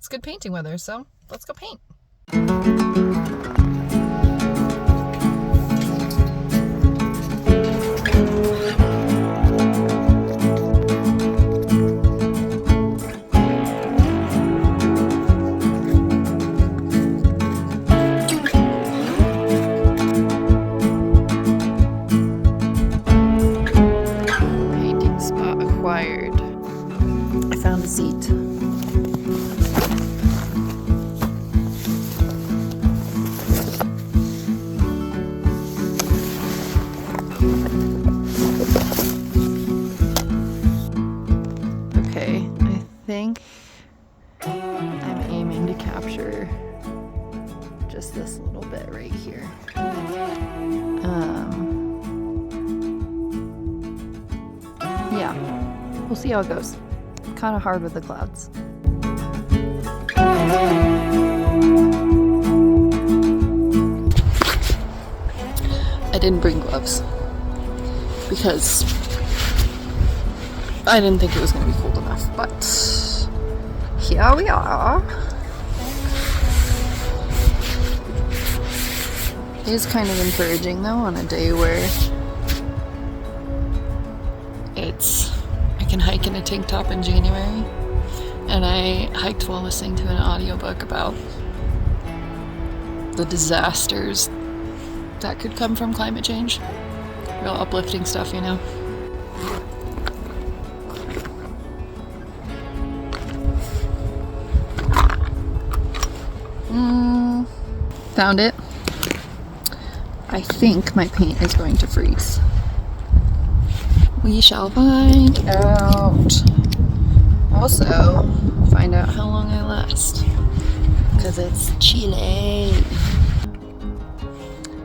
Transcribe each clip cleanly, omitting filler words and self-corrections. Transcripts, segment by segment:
it's good painting weather, so let's go paint. Painting spot acquired. I found a seat. Okay, I think I'm aiming to capture just this little bit right here. Yeah, we'll see how it goes. Kind of hard with the clouds. I didn't bring gloves because I didn't think it was going to be cold enough, but here we are. It is kind of encouraging though on a day where I can hike in a tank top in January, and I hiked while listening to an audiobook about the disasters that could come from climate change. Real uplifting stuff, you know. Found it. I think my paint is going to freeze. We shall find out. Also, find out how long I last. Because it's chilly.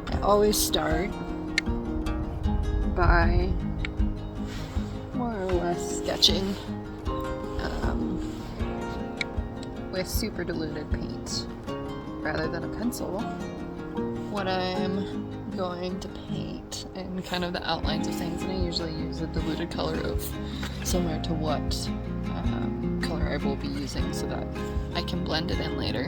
I always start by more or less sketching with super diluted paint rather than a pencil. What I'm going to paint and kind of the outlines of things, and I usually use a diluted color of similar to what color I will be using so that I can blend it in later.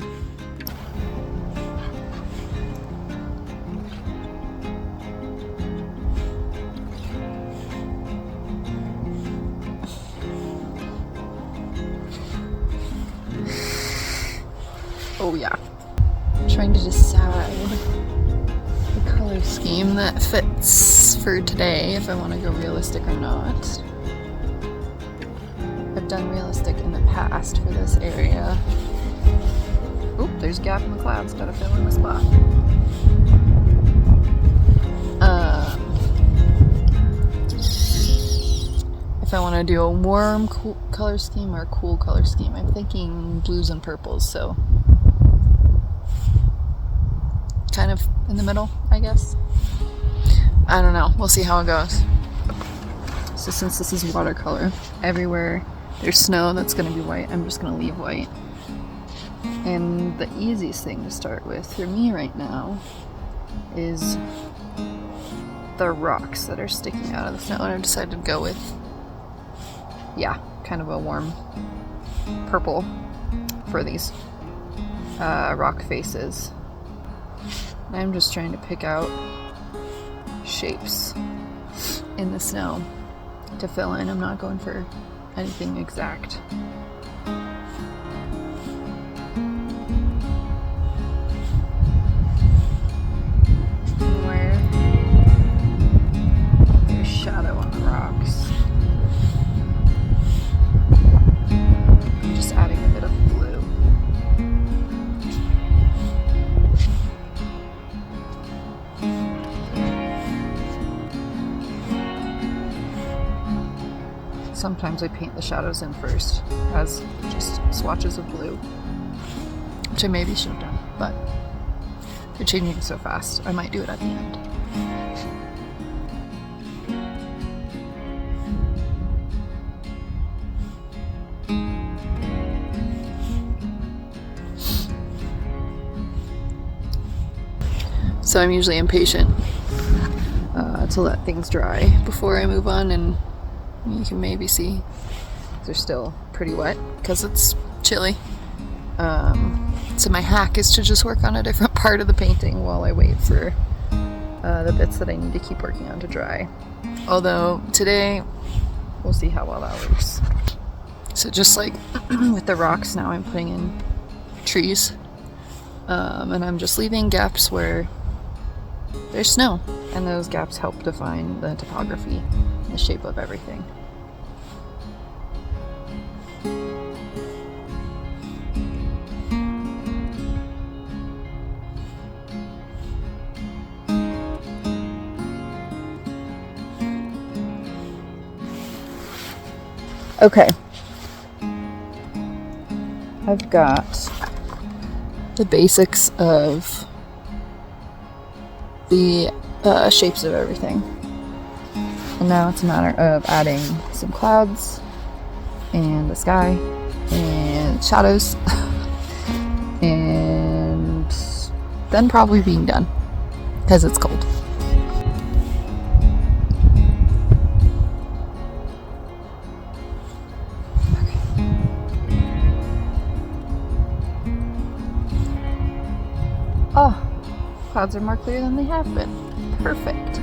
Oh yeah. Trying to decide the color scheme that fits for today, if I want to go realistic or not. I've done realistic in the past for this area. Oop, there's a gap in the clouds, gotta fill in the spot. If I want to do a warm color scheme or a cool color scheme, I'm thinking blues and purples, so kind of in the middle, I guess. I don't know. We'll see how it goes. So since this is watercolor, everywhere there's snow that's going to be white, I'm just going to leave white. And the easiest thing to start with for me right now is the rocks that are sticking out of the snow. And I've decided to go with, yeah, kind of a warm purple for these rock faces. I'm just trying to pick out shapes in the snow to fill in. I'm not going for anything exact. Where there's shadow on the rocks, I'm just adding a bit of blue. Sometimes I paint the shadows in first as just swatches of blue, which I maybe should have done, but they're changing so fast, I might do it at the end. So I'm usually impatient to let things dry before I move on, and you can maybe see they're still pretty wet because it's chilly. So my hack is to just work on a different part of the painting while I wait for the bits that I need to keep working on to dry. Although today, we'll see how well that works. So just like with the rocks, now I'm putting in trees. And I'm just leaving gaps where there's snow. And those gaps help define the topography, the shape of everything. Okay, I've got the basics of the shapes of everything, and now it's a matter of adding some clouds and the sky and shadows and then probably being done because it's cold. Oh, clouds are more clear than they have been. Perfect.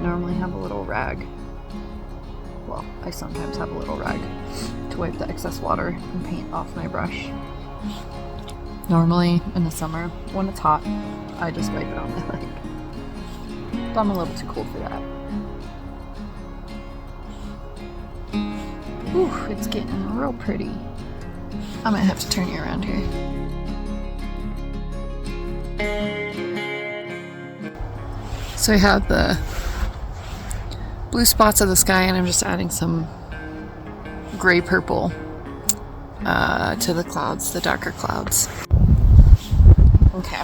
Normally have a little rag. Well, I sometimes have a little rag to wipe the excess water and paint off my brush. Normally in the summer, when it's hot, I just wipe it on my leg. But I'm a little too cold for that. Ooh, it's getting real pretty. I might have to turn you around here. So I have the blue spots of the sky, and I'm just adding some gray purple to the clouds, the darker clouds. Okay.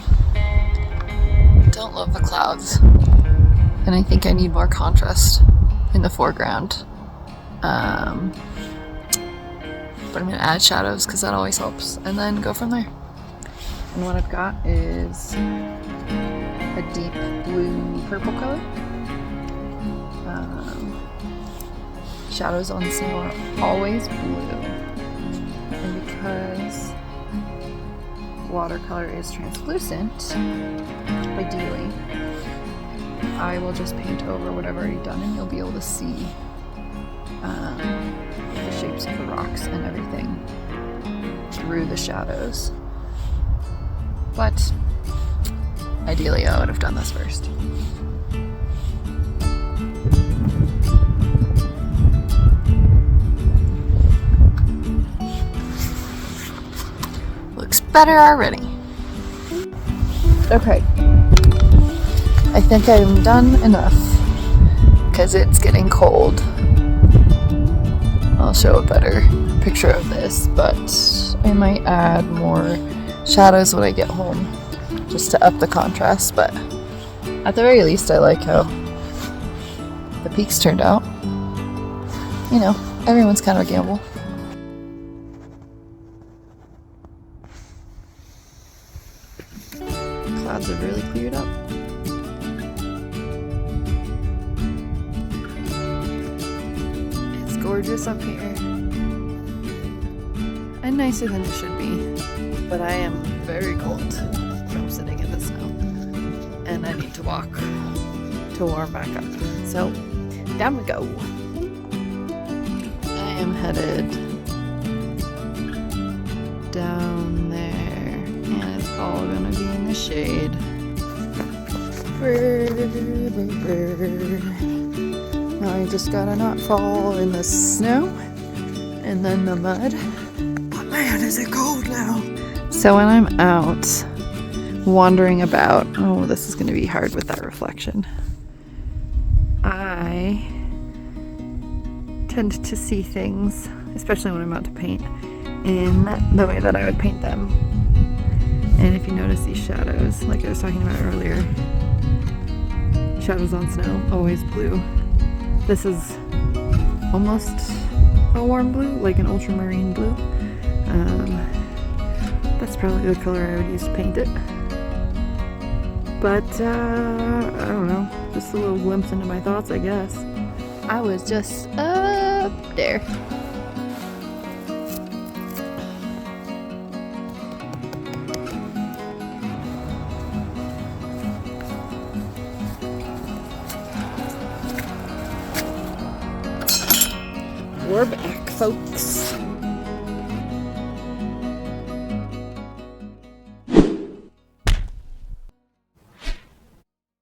Don't love the clouds, and I think I need more contrast in the foreground. But I'm gonna add shadows because that always helps, and then go from there. And what I've got is a deep blue purple color. Shadows on snow are always blue, and because watercolor is translucent, ideally I will just paint over whatever I've already done, and you'll be able to see the shapes of the rocks and everything through the shadows. But ideally I would have done this first. Looks better already. Okay. I think I'm done enough because it's getting cold. I'll show a better picture of this, but I might add more shadows when I get home just to up the contrast, but at the very least I like how the peaks turned out. You know, everyone's kind of a gamble. Clouds have really cleared up. It's gorgeous up here. And nicer than it should be. But I am very cold from sitting in the snow. And I need to walk to warm back up. So, down we go. I am headed down there. And it's all gonna be in the shade. Now I just gotta not fall in the snow and then the mud. But man, is it cold now. So when I'm out wandering about, oh, this is gonna be hard with that reflection. I tend to see things, especially when I'm out to paint, in the way that I would paint them. And if you notice these shadows, like I was talking about earlier, shadows on snow, always blue. This is almost a warm blue, like an ultramarine blue. That's probably the color I would use to paint it. But, I don't know, just a little glimpse into my thoughts, I guess. I was just up there. we're back, folks.